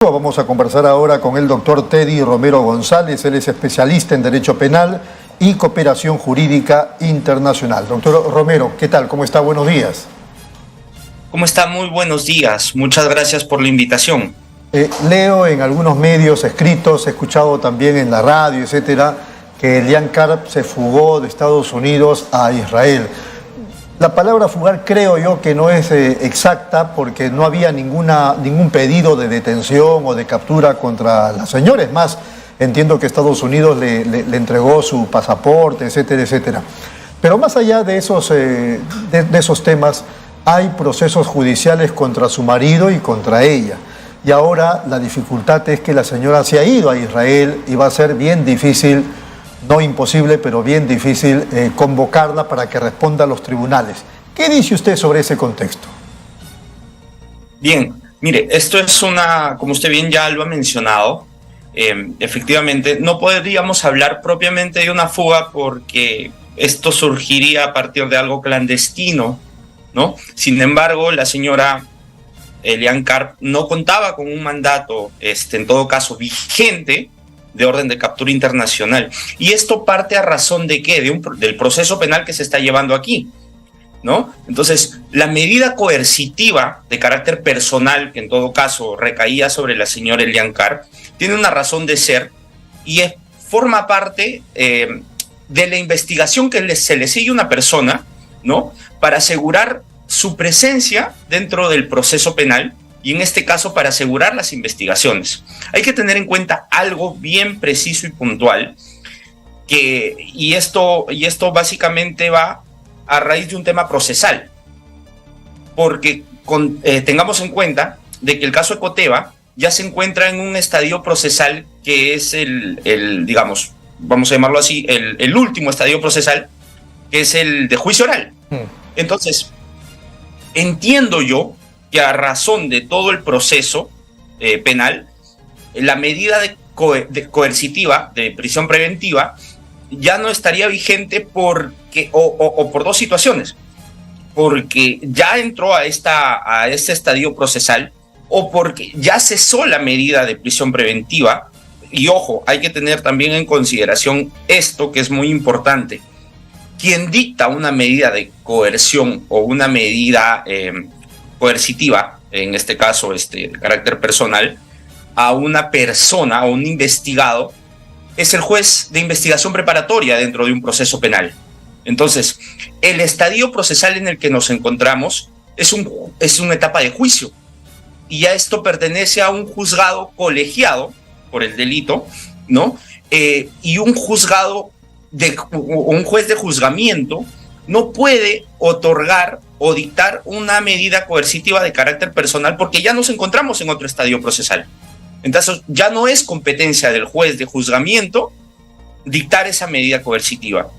Vamos a conversar ahora con el doctor Teddy Romero González. Él es especialista en Derecho Penal y Cooperación Jurídica Internacional. Doctor Romero, ¿qué tal? ¿Cómo está? Buenos días. ¿Cómo está? Muy buenos días. Muchas gracias por la invitación. Leo en algunos medios escritos, he escuchado también en la radio, etcétera, que Elian Karp se fugó de Estados Unidos a Israel. La palabra fugar creo yo que no es exacta porque no había ningún pedido de detención o de captura contra la señora. Es más, entiendo que Estados Unidos le entregó su pasaporte, etcétera, etcétera. Pero más allá de esos temas, hay procesos judiciales contra su marido y contra ella. Y ahora la dificultad es que la señora se ha ido a Israel y va a ser bien difícil, no imposible, pero bien difícil convocarla para que responda a los tribunales. ¿Qué dice usted sobre ese contexto? Bien, mire, esto es como usted bien ya lo ha mencionado, efectivamente, no podríamos hablar propiamente de una fuga porque esto surgiría a partir de algo clandestino, ¿no? Sin embargo, la señora Elian Karp no contaba con un mandato, en todo caso, vigente, de orden de captura internacional. Y esto parte a razón de ¿qué? Del proceso penal que se está llevando aquí, ¿no? Entonces, la medida coercitiva de carácter personal, que en todo caso recaía sobre la señora Elian Karp, tiene una razón de ser y forma parte de la investigación que se le sigue a una persona, ¿no? Para asegurar su presencia dentro del proceso penal, y en este caso para asegurar las investigaciones. Hay que tener en cuenta algo bien preciso y puntual, y esto básicamente va a raíz de un tema procesal, porque tengamos en cuenta de que el caso Ecoteva ya se encuentra en un estadio procesal que es digamos, vamos a llamarlo así, el último estadio procesal, que es el de juicio oral. Entonces, entiendo yo que a razón de todo el proceso penal, la medida coercitiva de prisión preventiva ya no estaría vigente porque, o por dos situaciones, porque ya entró a este estadio procesal o porque ya cesó la medida de prisión preventiva. Y ojo, hay que tener también en consideración esto que es muy importante. Quien dicta una medida de coerción o una medida coercitiva, en este caso de carácter personal, a una persona o un investigado, es el juez de investigación preparatoria dentro de un proceso penal. Entonces, el estadio procesal en el que nos encontramos es una etapa de juicio, y ya esto pertenece a un juzgado colegiado por el delito, ¿no? Y un juez de juzgamiento no puede otorgar o dictar una medida coercitiva de carácter personal porque ya nos encontramos en otro estadio procesal. Entonces, ya no es competencia del juez de juzgamiento dictar esa medida coercitiva.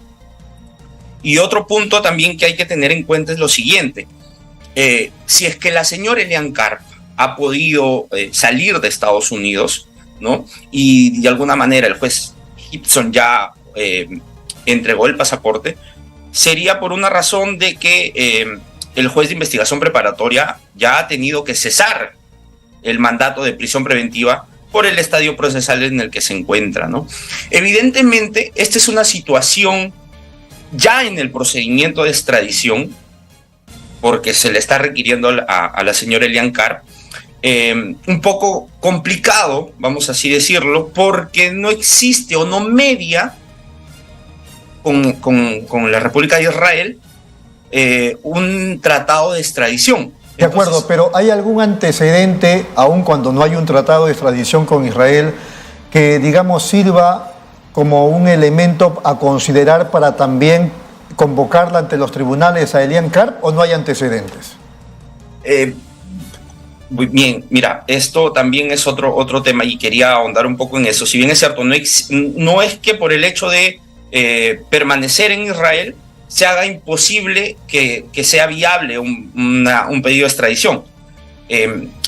Y otro punto también que hay que tener en cuenta es lo siguiente. Si es que la señora Elian Karp ha podido salir de Estados Unidos, ¿no? Y de alguna manera el juez Gibson ya entregó el pasaporte, sería por una razón de que el juez de investigación preparatoria ya ha tenido que cesar el mandato de prisión preventiva por el estadio procesal en el que se encuentra, ¿no? Evidentemente, esta es una situación ya en el procedimiento de extradición, porque se le está requiriendo a la señora Elian Karp, un poco complicado, vamos así decirlo, porque no existe o no media con la República de Israel un tratado de extradición. De acuerdo, entonces, pero ¿hay algún antecedente, aun cuando no hay un tratado de extradición con Israel, que, digamos, sirva como un elemento a considerar para también convocarla ante los tribunales a Elian Karp, o no hay antecedentes? Bien, mira, esto también es otro tema y quería ahondar un poco en eso. Si bien es cierto, no es que por el hecho de permanecer en Israel se haga imposible que sea viable un pedido de extradición.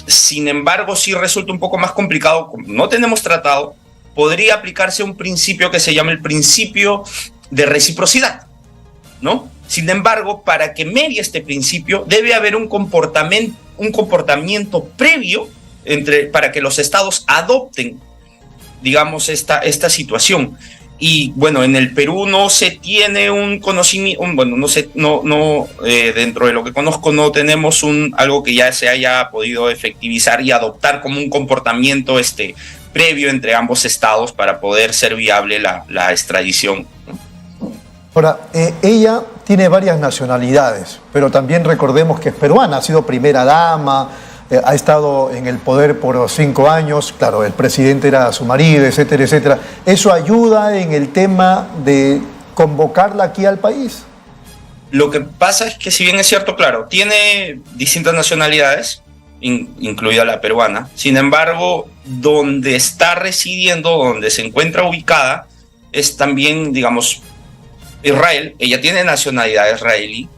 Sin embargo, sí resulta un poco más complicado. Como no tenemos tratado, podría aplicarse un principio que se llama el principio de reciprocidad, ¿no? Sin embargo, para que medie este principio, debe haber un comportamiento previo para que los estados adopten, digamos, esta situación. Y bueno, en el Perú no se tiene un conocimiento, bueno, dentro de lo que conozco no tenemos algo que ya se haya podido efectivizar y adoptar como un comportamiento previo entre ambos estados para poder ser viable la extradición. Ahora, ella tiene varias nacionalidades, pero también recordemos que es peruana, ha sido primera dama, ha estado en el poder por 5 años, claro, el presidente era su marido, etcétera, etcétera. ¿Eso ayuda en el tema de convocarla aquí al país? Lo que pasa es que, si bien es cierto, claro, tiene distintas nacionalidades, incluida la peruana. Sin embargo, donde está residiendo, donde se encuentra ubicada, es también, digamos, Israel. Ella tiene nacionalidad israelí,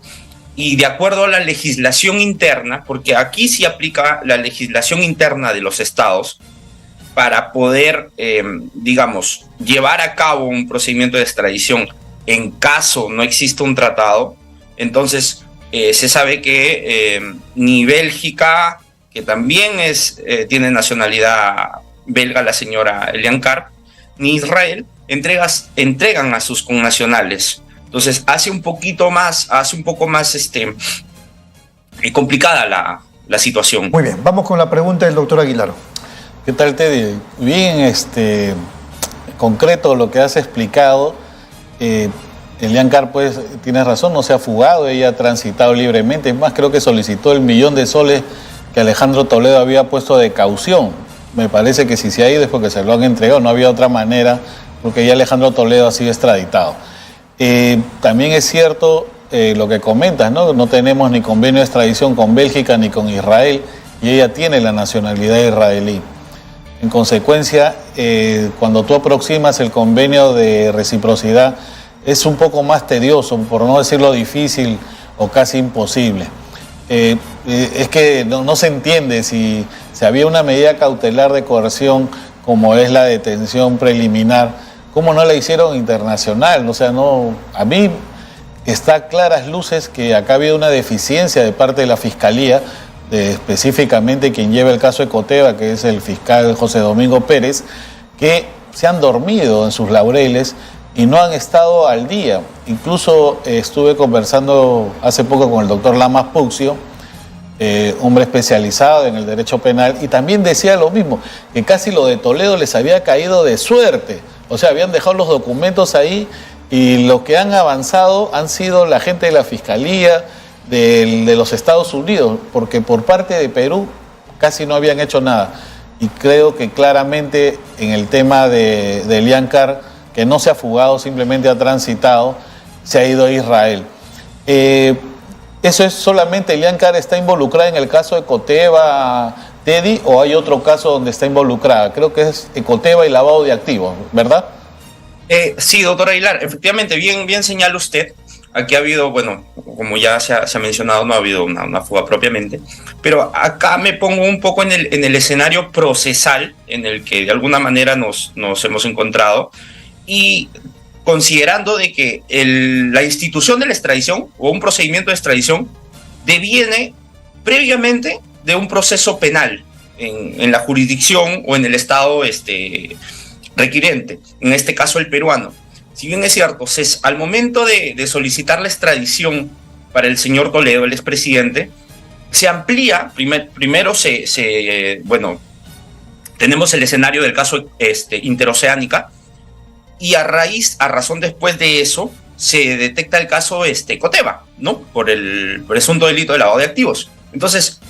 y de acuerdo a la legislación interna, porque aquí sí aplica la legislación interna de los estados, para poder, digamos, llevar a cabo un procedimiento de extradición en caso no exista un tratado. Entonces, se sabe que ni Bélgica, que también tiene nacionalidad belga la señora Elian Karp, ni Israel entregan a sus connacionales. Entonces hace un poco más complicada la situación. Muy bien, vamos con la pregunta del doctor Aguilar. ¿Qué tal, Teddy? Bien concreto lo que has explicado. Elian Karp, pues, tienes razón, no se ha fugado, ella ha transitado libremente. Es más, creo que solicitó el $1.000.000 que Alejandro Toledo había puesto de caución. Me parece que si se ha ido es porque se lo han entregado, no había otra manera, porque ya Alejandro Toledo ha sido extraditado. También es cierto lo que comentas, ¿no? No tenemos ni convenio de extradición con Bélgica ni con Israel, y ella tiene la nacionalidad israelí. En consecuencia, cuando tú aproximas el convenio de reciprocidad, es un poco más tedioso, por no decirlo difícil o casi imposible. Es que no se entiende si había una medida cautelar de coerción como es la detención preliminar, ¿cómo no la hicieron internacional? O sea, no, a mí está claras luces que acá ha habido una deficiencia de parte de la Fiscalía, específicamente quien lleva el caso de Ecoteva, que es el fiscal José Domingo Pérez, que se han dormido en sus laureles y no han estado al día. Incluso estuve conversando hace poco con el doctor Lamas Puccio, hombre especializado en el derecho penal, y también decía lo mismo, que casi lo de Toledo les había caído de suerte. O sea, habían dejado los documentos ahí y lo que han avanzado han sido la gente de la Fiscalía de los Estados Unidos, porque por parte de Perú casi no habían hecho nada. Y creo que claramente en el tema de Elian Karp, que no se ha fugado, simplemente ha transitado, se ha ido a Israel. ¿Eso es solamente Elian Karp está involucrada en el caso de Ecoteva, Teddy, o hay otro caso donde está involucrada? Creo que es Ecoteva y lavado de activos, ¿verdad? Sí, doctor Aguilar, efectivamente, bien señala usted. Aquí ha habido, bueno, como ya se ha mencionado, no ha habido una fuga propiamente, pero acá me pongo un poco en el escenario procesal en el que de alguna manera nos hemos encontrado, y considerando de que la institución de la extradición o un procedimiento de extradición deviene previamente de un proceso penal en la jurisdicción o en el estado requirente, en este caso el peruano. Si bien es cierto, al momento de solicitar la extradición para el señor Toledo, el expresidente, se amplía, primero tenemos el escenario del caso Interoceánica, y a razón después de eso, se detecta el caso Ecoteva, ¿no? Por el presunto delito de lavado de activos. Entonces,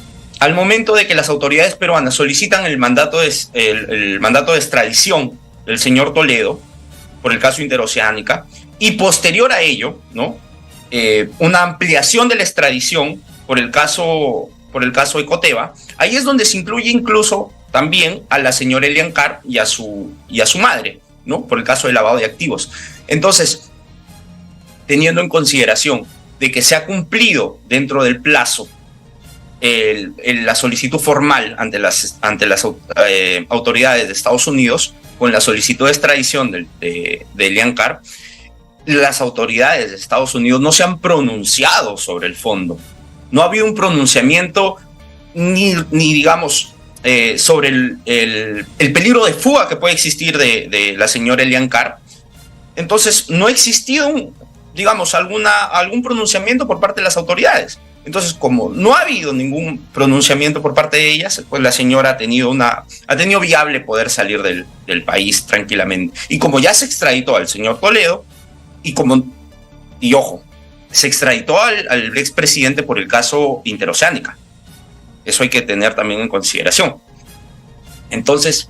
al momento de que las autoridades peruanas solicitan el mandato de extradición del señor Toledo por el caso Interoceánica, y posterior a ello, ¿no? Una ampliación de la extradición por el caso Ecoteva, ahí es donde se incluye incluso también a la señora Elian Karp y a su madre, ¿no? Por el caso de lavado de activos. Entonces, teniendo en consideración de que se ha cumplido dentro del plazo la solicitud formal ante las autoridades de Estados Unidos con la solicitud de extradición de Elian Karp, las autoridades de Estados Unidos no se han pronunciado sobre el fondo. No ha habido un pronunciamiento ni digamos, sobre el peligro de fuga que puede existir de la señora Elian Carr. Entonces, no ha existido, digamos, algún pronunciamiento por parte de las autoridades. Entonces, como no ha habido ningún pronunciamiento por parte de ellas, pues la señora ha tenido viable poder salir del país tranquilamente. Y como ya se extraditó al señor Toledo, y ojo, se extraditó al expresidente por el caso Interoceánica. Eso hay que tener también en consideración. Entonces,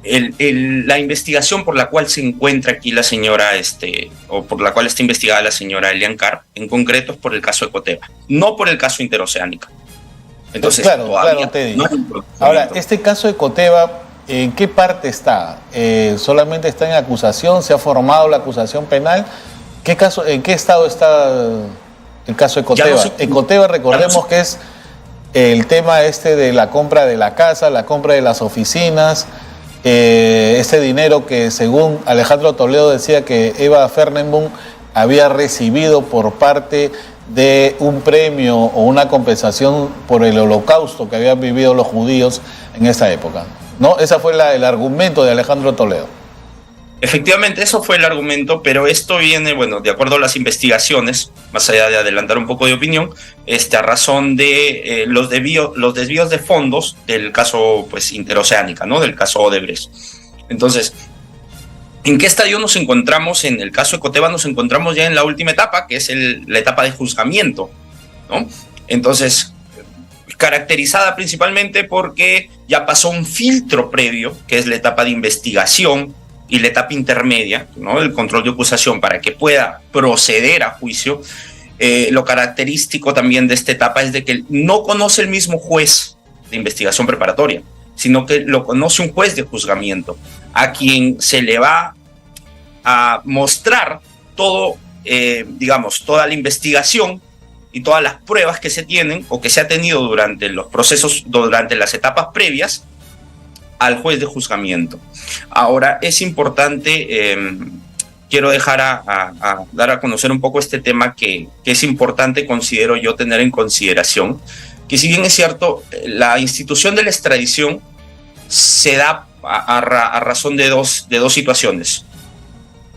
la investigación por la cual se encuentra aquí la señora, o por la cual está investigada la señora Elian Carr, en concreto es por el caso Ecoteva, no por el caso Interoceánica. Entonces, claro, Teddy. No. Ahora, este caso Ecoteva, ¿en qué parte está? ¿Solamente está en acusación? ¿Se ha formado la acusación penal? ¿En qué estado está el caso Ecoteva? Ecoteva, recordemos que es el tema de la compra de la casa, la compra de las oficinas, este dinero que según Alejandro Toledo decía que Eva Fernenboom había recibido por parte de un premio o una compensación por el holocausto que habían vivido los judíos en esa época, ¿no? Ese fue el argumento de Alejandro Toledo. Efectivamente, eso fue el argumento, pero esto viene, bueno, de acuerdo a las investigaciones, más allá de adelantar un poco de opinión, a razón de los desvíos de fondos del caso, pues, Interoceánica, ¿no? Del caso Odebrecht. Entonces, ¿en qué estadio nos encontramos? En el caso Ecoteva nos encontramos ya en la última etapa, que es la etapa de juzgamiento, ¿no? Entonces, caracterizada principalmente porque ya pasó un filtro previo, que es la etapa de investigación, y la etapa intermedia, ¿no? El control de acusación para que pueda proceder a juicio. Lo característico también de esta etapa es de que no conoce el mismo juez de investigación preparatoria, sino que lo conoce un juez de juzgamiento, a quien se le va a mostrar todo, toda la investigación y todas las pruebas que se tienen o que se ha tenido durante los procesos, durante las etapas previas al juez de juzgamiento. Ahora, es importante, quiero dejar dar a conocer un poco este tema que es importante, considero yo, tener en consideración, que si bien es cierto, la institución de la extradición se da a razón de dos situaciones.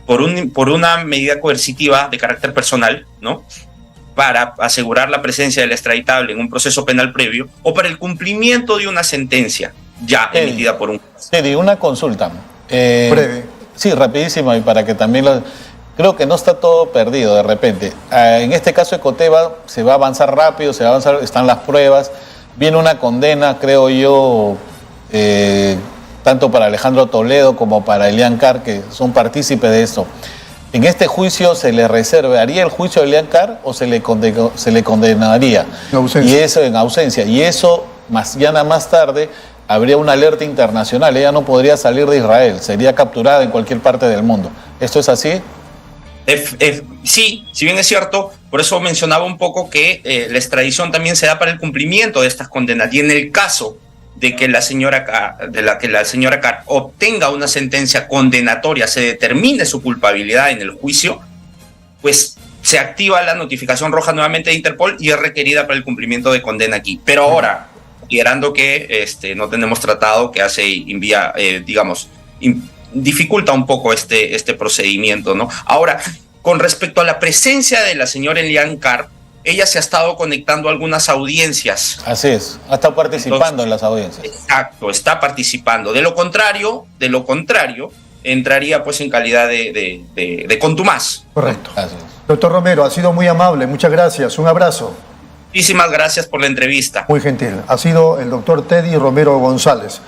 Por una medida coercitiva de carácter personal, ¿no?, para asegurar la presencia del extraditable en un proceso penal previo, o para el cumplimiento de una sentencia ya emitida por un juez. Teddy, una consulta. Breve. Sí, rapidísima, y para que también creo que no está todo perdido de repente. En este caso de Ecoteva se va a avanzar rápido, están las pruebas, viene una condena, creo yo, tanto para Alejandro Toledo como para Elian Carr, que son partícipes de esto. ¿En este juicio se le reservaría el juicio de Elian Carr o se le condenaría? En ausencia. Y eso en ausencia. Y eso, mañana más tarde, habría una alerta internacional. Ella no podría salir de Israel, sería capturada en cualquier parte del mundo. ¿Esto es así? Sí, si bien es cierto, por eso mencionaba un poco que la extradición también se da para el cumplimiento de estas condenas. Y en el caso de que la señora Carr obtenga una sentencia condenatoria, se determine su culpabilidad en el juicio, pues se activa la notificación roja nuevamente de Interpol y es requerida para el cumplimiento de condena aquí. Pero ahora, considerando que no tenemos tratado que dificulta un poco este procedimiento, ¿no? Ahora, con respecto a la presencia de la señora Elian Carr, ella se ha estado conectando a algunas audiencias. Así es, ha estado participando en las audiencias. Exacto, está participando. De lo contrario, entraría pues en calidad de contumaz. Correcto. Así es. Doctor Romero, ha sido muy amable, muchas gracias, un abrazo. Muchísimas gracias por la entrevista. Muy gentil. Ha sido el doctor Teddy Romero González.